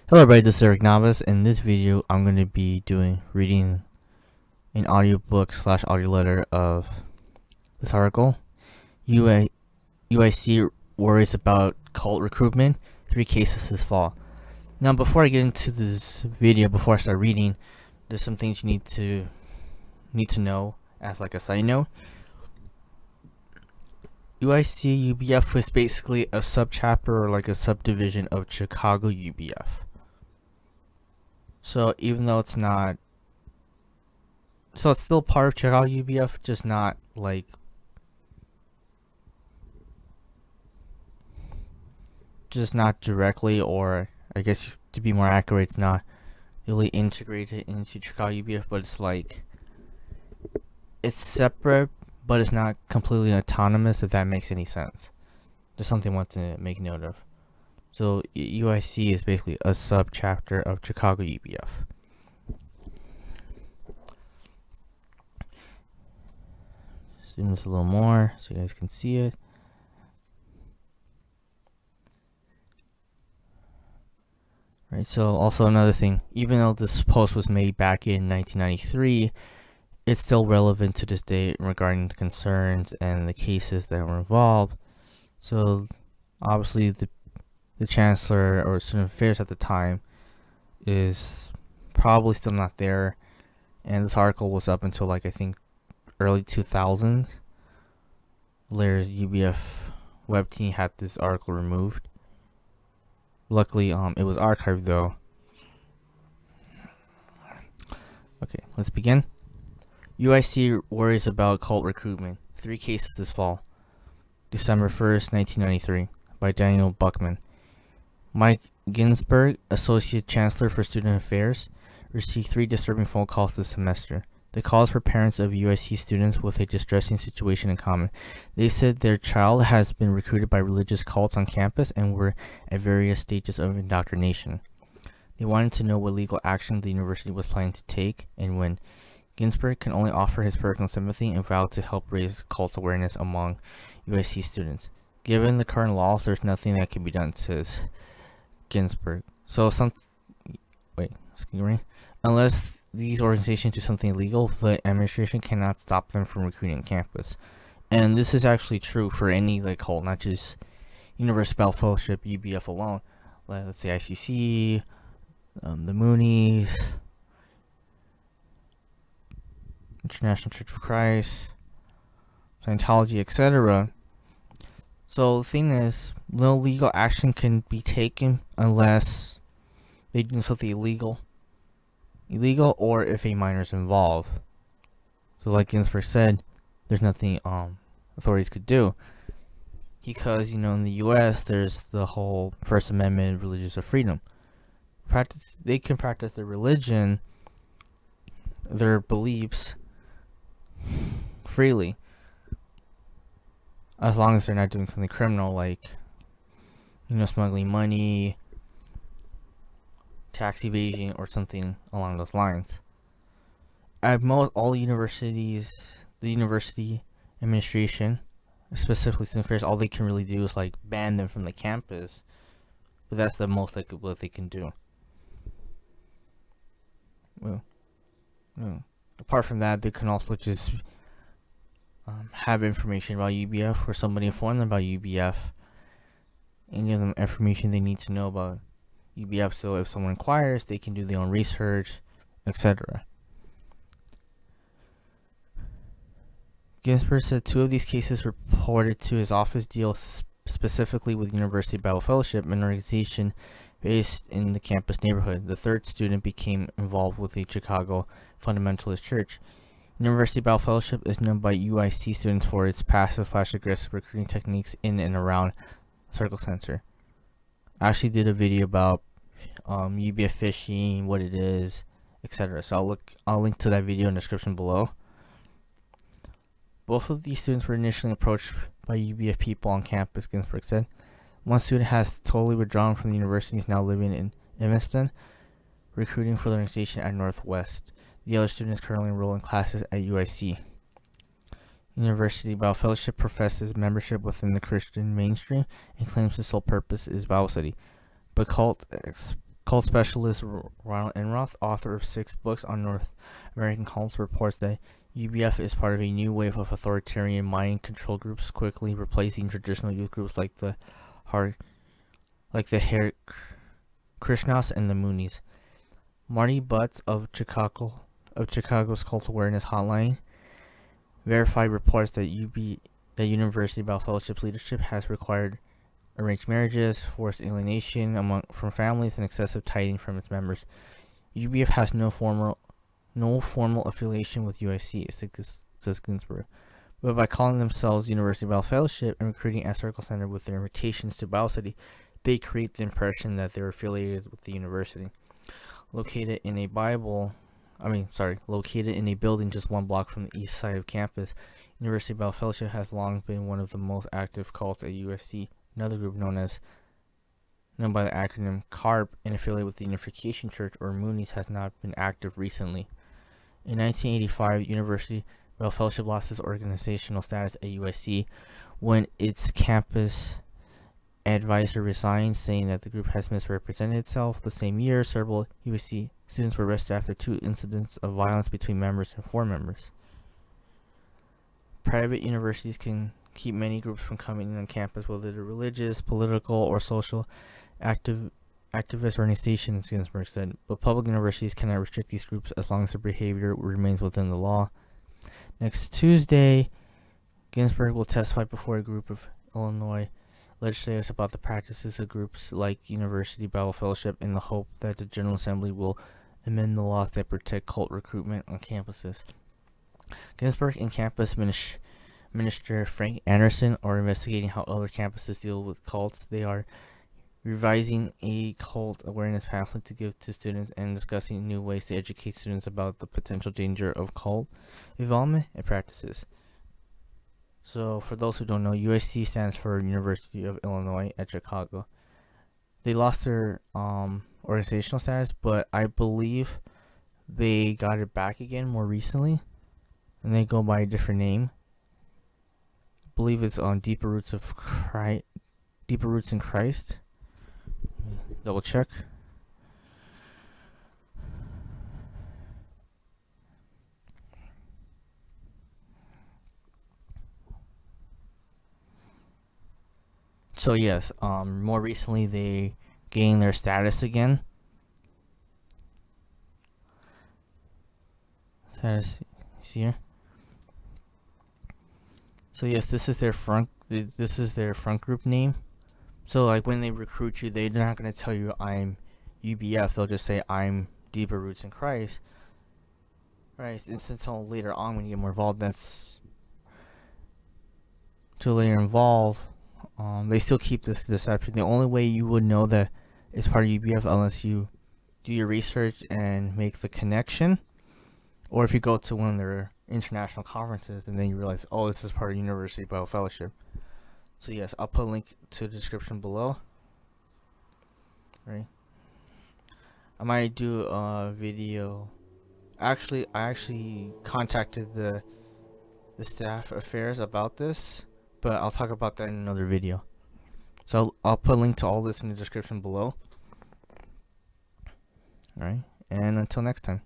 Hello everybody, this is Eric Navas. In this video, I'm going to be reading an audiobook slash audio letter of this article. UIC worries about cult recruitment, 3 cases this fall. Now, before I get into this video, before I start reading, there's some things you need to know as like a side note. UIC UBF was basically a subchapter or like a subdivision of Chicago UBF. So even though it's still part of Chicago UBF, just not directly, or I guess to be more accurate, it's not really integrated into Chicago UBF, but it's separate, but it's not completely autonomous, if that makes any sense. Just something I want to make note of. So UIC is basically a subchapter of Chicago UBF. Zoom this a little more so you guys can see it. Right, so also another thing, even though this post was made back in 1993, it's still relevant to this day regarding the concerns and the cases that were involved. So obviously the chancellor or student affairs at the time is probably still not there, and this article was up until I think early 2000s. Later UBF web team had this article removed. Luckily it was archived though. Okay, let's begin. UIC worries about cult recruitment, 3 cases this fall. December 1st, 1993, by Daniel Buckman. Mike Ginsberg, Associate Chancellor for Student Affairs, received 3 disturbing phone calls this semester. The calls were parents of UIC students with a distressing situation in common. They said their child has been recruited by religious cults on campus and were at various stages of indoctrination. They wanted to know what legal action the university was planning to take, and when. Ginsberg can only offer his personal sympathy and vowed to help raise cult awareness among UIC students. Given the current laws, there's nothing that can be done, says Ginsberg. Unless these organizations do something illegal, the administration cannot stop them from recruiting on campus. And this is actually true for any cult, not just Universal Bell Fellowship, UBF alone. Let's say ICC, the Moonies, International Church of Christ, Scientology, etc. So the thing is, no legal action can be taken unless they do something illegal, or if a minor is involved. So like Ginsberg said, there's nothing authorities could do, because in the U.S. there's the whole First Amendment, religious freedom. They can practice their religion, their beliefs freely, as long as they're not doing something criminal, like smuggling money, tax evasion, or something along those lines. At most, all universities, the university administration, specifically student affairs, all they can really do is ban them from the campus, but that's the most what they can do. Well, apart from that, they can also just have information about UBF, or somebody inform them about UBF, and give them information they need to know about UBF, so if someone inquires, they can do their own research, etc. Ginsberg said 2 of these cases reported to his office deal specifically with University Bible Fellowship, an organization based in the campus neighborhood. The 3rd student became involved with the Chicago Fundamentalist Church. University Bible Fellowship is known by UIC students for its passive/aggressive recruiting techniques in and around Circle Center. I actually did a video about UBF phishing, what it is, etc. So I'll link to that video in the description below. Both of these students were initially approached by UBF people on campus, Ginsberg said. One student has totally withdrawn from the university and is now living in Evanston, recruiting for the organization at Northwest. The other student is currently enrolled in classes at UIC. University Bible Fellowship professes membership within the Christian mainstream and claims the sole purpose is Bible study, but Cult specialist Ronald Enroth, author of 6 books on North American cults, reports that UBF is part of a new wave of authoritarian mind control groups, quickly replacing traditional youth groups like the Hare Krishnas and the Moonies. Marty Butts of Chicago's Cult Awareness Hotline verified reports that University Bible Fellowship's leadership has required arranged marriages, forced alienation from families, and excessive tithing from its members. UBF has no formal affiliation with UIC, says Ginsburg, but by calling themselves University Bible Fellowship and recruiting as Circle Center with their invitations to Bible study, they create the impression that they're affiliated with the university. Located in a building just 1 block from the east side of campus, University Bible Fellowship has long been one of the most active cults at USC. Another group known by the acronym CARP and affiliated with the Unification Church or Moonies has not been active recently. In 1985, University Bible Fellowship lost its organizational status at USC when its campus advisor resigned, saying that the group has misrepresented itself. The same year, several USC students were arrested after 2 incidents of violence between members and 4 members. Private universities can keep many groups from coming in on campus, whether they're religious, political, or social activist organizations, Ginsburg said, but public universities cannot restrict these groups as long as their behavior remains within the law. Next Tuesday, Ginsburg will testify before a group of Illinois legislators about the practices of groups like University Bible Fellowship in the hope that the General Assembly will amend the laws that protect cult recruitment on campuses. Ginsburg and campus Minister Frank Anderson are investigating how other campuses deal with cults. They are revising a cult awareness pamphlet to give to students and discussing new ways to educate students about the potential danger of cult involvement and practices. So, for those who don't know, UIC stands for University of Illinois at Chicago. They lost their organizational status, but I believe they got it back again more recently, and they go by a different name. I believe it's on Deeper Roots in Christ. Double check. So yes, more recently they gained their status again. Status, see here. So yes, this is their front group name. So like when they recruit you, they're not gonna tell you I'm UBF. They'll just say I'm Deeper Roots in Christ. Right, and since later on when you get more involved, that's to later involve. They still keep this deception. The only way you would know that it's part of UBF unless you do your research and make the connection, or if you go to one of their international conferences and then you realize, oh, this is part of University Bible Fellowship. So yes, I'll put a link to the description below. Right. I might do a video. I actually contacted the staff affairs about this, but I'll talk about that in another video. So I'll put a link to all this in the description below. Alright, and until next time.